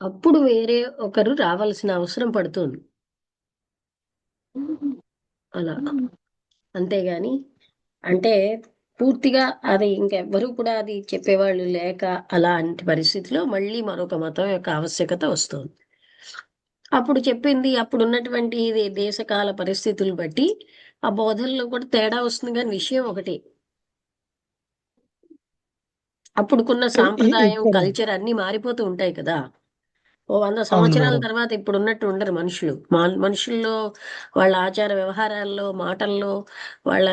అప్పుడు వేరే ఒకరు రావాల్సిన అవసరం పడుతుంది. అలా. అంతేగాని అంటే పూర్తిగా అది ఇంకెవ్వరూ కూడా అది చెప్పేవాళ్ళు లేక అలాంటి పరిస్థితిలో మళ్ళీ మరొక మతం యొక్క ఆవశ్యకత వస్తుంది. అప్పుడు చెప్పింది అప్పుడు ఉన్నటువంటి ఇది దేశకాల పరిస్థితులు బట్టి ఆ బోధనలో కూడా తేడా వస్తుంది, కానీ విషయం ఒకటి. అప్పుడుకున్న సాంప్రదాయం ఇక్కడ కల్చర్ అన్ని మారిపోతూ ఉంటాయి కదా. ఓ 100 అవును సంవత్సరాల మేడం. తర్వాత ఇప్పుడు ఉన్నట్టు ఉండరు మనుషులు. మనుషుల్లో వాళ్ళ ఆచార వ్యవహారాల్లో, మాటల్లో, వాళ్ళ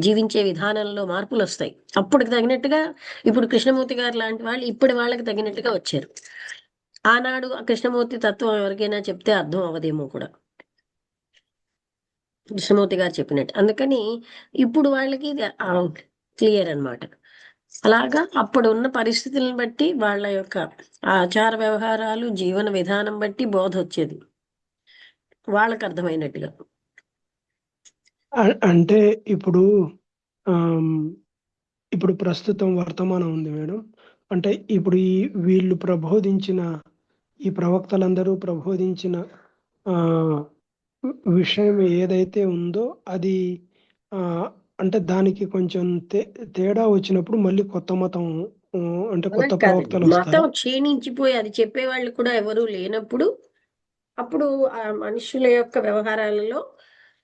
జీవించే విధానంలో మార్పులొస్తాయి. అప్పటికి తగినట్టుగా ఇప్పుడు కృష్ణమూర్తి గారు లాంటి వాళ్ళు ఇప్పటి వాళ్ళకి తగినట్టుగా వచ్చారు. ఆనాడు ఆ కృష్ణమూర్తి తత్వం ఎవరికైనా చెప్తే అర్థం అవ్వదేమో కూడా. కృష్ణమూర్తి గారు చెప్పినట్టు. అందుకని ఇప్పుడు వాళ్ళకి ఇది క్లియర్ అన్నమాట. అలాగా అప్పుడున్న పరిస్థితులను బట్టి వాళ్ళ యొక్క ఆచార వ్యవహారాలు, జీవన విధానం బట్టి బోధొచ్చేది. వాళ్ళకి అర్థమైనట్టుగా. అంటే ఇప్పుడు ఆమ్, ఇప్పుడు ప్రస్తుతం వర్తమానం ఉంది మేడం. అంటే ఇప్పుడు వీళ్ళు ప్రబోధించిన ఈ ప్రవక్తలందరూ ప్రబోధించిన ఆ విషయం ఏదైతే ఉందో అది ఆ అంటే దానికి కొంచెం తేడా వచ్చినప్పుడు మళ్ళీ కొత్త మతం ఆ, అంటే అలా కొత్త కాదండి. ప్రవక్తలు మతం వస్తారా? క్షీణించిపోయి అది చెప్పేవాళ్ళు కూడా ఎవరూ లేనప్పుడు, అప్పుడు ఆ మనుషుల యొక్క వ్యవహారాలలో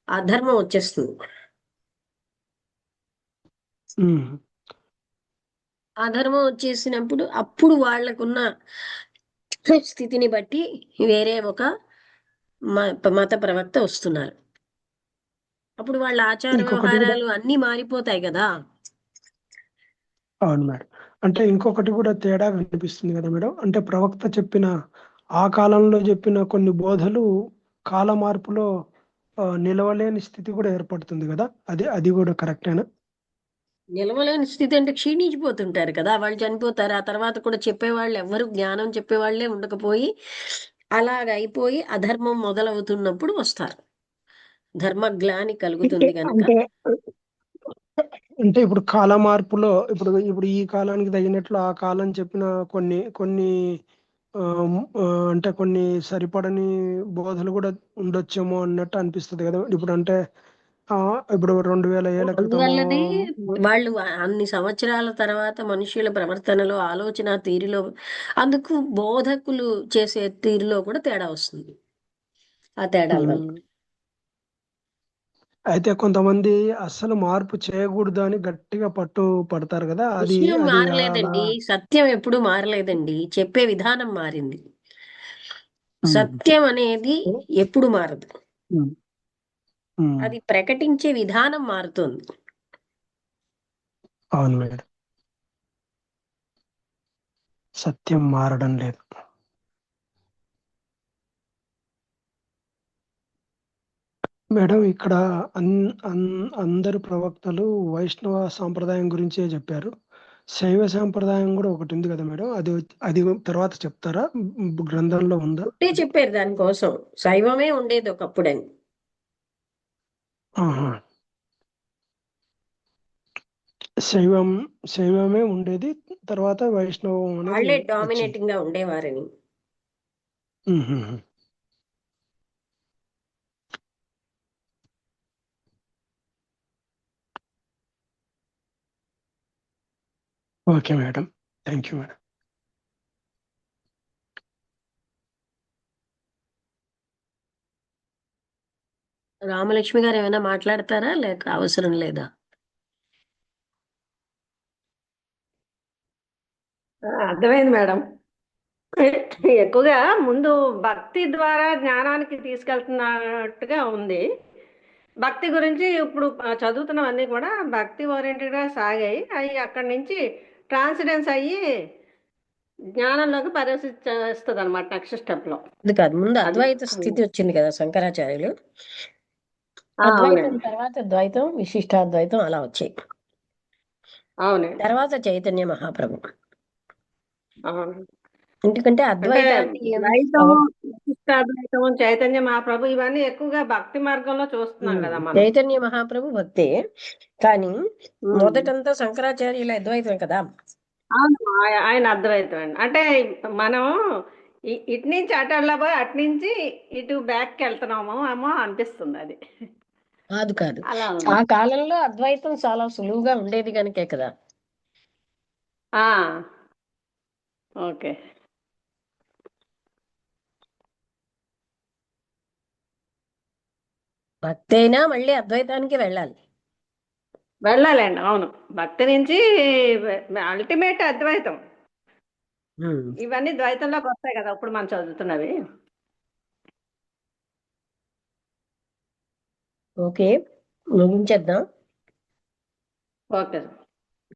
అధర్మం వచ్చేస్తుంది. ఉమ్. అధర్మం వచ్చేసినప్పుడు అప్పుడు వాళ్ళకున్న స్థితిని బట్టి వేరే ఒక మత ప్రవక్త వస్తున్నారు. అప్పుడు వాళ్ళ ఆచార ఇంకొకటి కూడా వ్యవహారాలు అన్నీ మారిపోతాయి కదా. అవును మేడం. అంటే ఇంకొకటి కూడా తేడా వినిపిస్తుంది కదా మేడం. అంటే ప్రవక్త చెప్పిన ఆ కాలంలో చెప్పిన కొన్ని బోధలు కాల మార్పులో నిలవలేని స్థితి కూడా ఏర్పడుతుంది కదా. అది అది కూడా కరెక్టేనా? నిలవలేని స్థితి అంటే క్షీణించిపోతుంటారు కదా, వాళ్ళు చనిపోతారు. ఆ తర్వాత కూడా చెప్పేవాళ్ళు ఎవ్వరు జ్ఞానం చెప్పేవాళ్లే ఉండకపోయి అలాగ అయిపోయి అధర్మం మొదలవుతున్నప్పుడు వస్తారు. ధర్మగ్లాని అంటే కలుగుతుంది గనక. అంటే అంటే ఇప్పుడు కాల మార్పులో ఇప్పుడు ఇప్పుడు ఈ కాలానికి తగినట్లు ఆ కాలం చెప్పిన కొన్ని కొన్ని అంటే కొన్ని సరిపడని బోధలు కూడా ఉండొచ్చేమో అన్నట్టు అనిపిస్తుంది కదా. ఇప్పుడు అంటే ఆ ఇప్పుడు 2000 ఏళ్ల క్రితము. అందువల్లనే వాళ్ళు అన్ని సంవత్సరాల తర్వాత మనుషుల ప్రవర్తనలో, ఆలోచన తీరులో, అందుకు బోధకులు చేసే తీరులో కూడా తేడా వస్తుంది. ఆ తేడాల వల్ల ఉమ్, అయితే కొంతమంది అస్సలు మార్పు చేయకూడదు అని గట్టిగా పట్టు పడతారు కదా. అది విషయం అది అలా. మారలేదండి. సత్యం ఎప్పుడూ మారలేదండి. చెప్పే విధానం మారింది. ఉమ్, సత్యం అనేది ఎప్పుడు మారదు. ఉమ్, ఉమ్, అది ప్రకటించే విధానం మారుతుంది. అవును మేడం. సత్యం మారడం లేదు. మేడం ఇక్కడ అన్ అన్ అందరు ప్రవక్తలు వైష్ణవ సాంప్రదాయం గురించే చెప్పారు. శైవ సాంప్రదాయం కూడా ఒకటి ఉంది కదా మేడం. అది తర్వాత చెప్తారా? గ్రంథంలో ఉందా? పుట్టే చెప్పారు దానికోసం. శైవమే ఉండేది ఒకప్పుడని. ఆహా. శైవం శైవమే ఉండేది. తర్వాత వైష్ణవం అనేది వాళ్ళే వచ్చింది. డామినేటింగ్ గా ఉండేవారని. ఉహుహు. Okay madam. Thank you madam. Ramalakshmi గారు ఏమైనా మాట్లాడతారా లేక అవసరం లేదా? అర్థమైంది మేడం. ఎక్కువగా ముందు భక్తి ద్వారా జ్ఞానానికి తీసుకెళ్తున్నట్టుగా ఉంది. భక్తి గురించి ఇప్పుడు చదువుతున్నవన్నీ కూడా భక్తి ఓరియంటెడ్గా సాగాయి. అవి అక్కడి నుంచి ట్రాన్సిడెన్స్ అయ్యి జ్ఞానంలోకి ప్రవేశిస్తుంది అనమాట నెక్స్ట్ స్టెప్లో. అది కాదు, ముందు అది అద్వైత స్థితి వచ్చింది కదా శంకరాచార్యులు. అద్వైతం అవునండి. తర్వాత ద్వైతం, విశిష్టాద్వైతం అలా వచ్చాయి. అవునండి. తర్వాత చైతన్య మహాప్రభు. అవును. ఎందుకంటే అంటే అద్వైతాన్ని ద్వైతం, విశిష్టాద్వైతం, చైతన్య మహాప్రభు ఇవన్నీ ఎక్కువగా భక్తి మార్గంలో చూస్తున్నాం కదా మనం. చైతన్య మహాప్రభు భక్తే, కానీ ఉమ్. మొదటంతా శంకరాచార్యుల అద్వైతం కదా. అవును. ఆయన అద్వైతం అండి. అంటే మనం ఇటు నుంచి అటు వెళ్ళబోయి అటు నుంచి ఇటు బ్యాక్కి వెళ్తున్నాము ఏమో అనిపిస్తుంది అది. కాదు కాదు, అలా ఆ ఉంది. కాలంలో అద్వైతం చాలా సులువుగా ఉండేది కనుకే కదా. ఆ, ఓకే. భక్తి అయినా మళ్ళీ అద్వైతానికి వెళ్ళాలి. వెళ్ళాలండి, అవును. భక్తి నుంచి అల్టిమేట్ అద్వైతం. ఉమ్. ఇవన్నీ ద్వైతంలోకి వస్తాయి కదా ఇప్పుడు మనం చదువుతున్నవి. ఓకే, ముగించేద్దాం. ఓకే.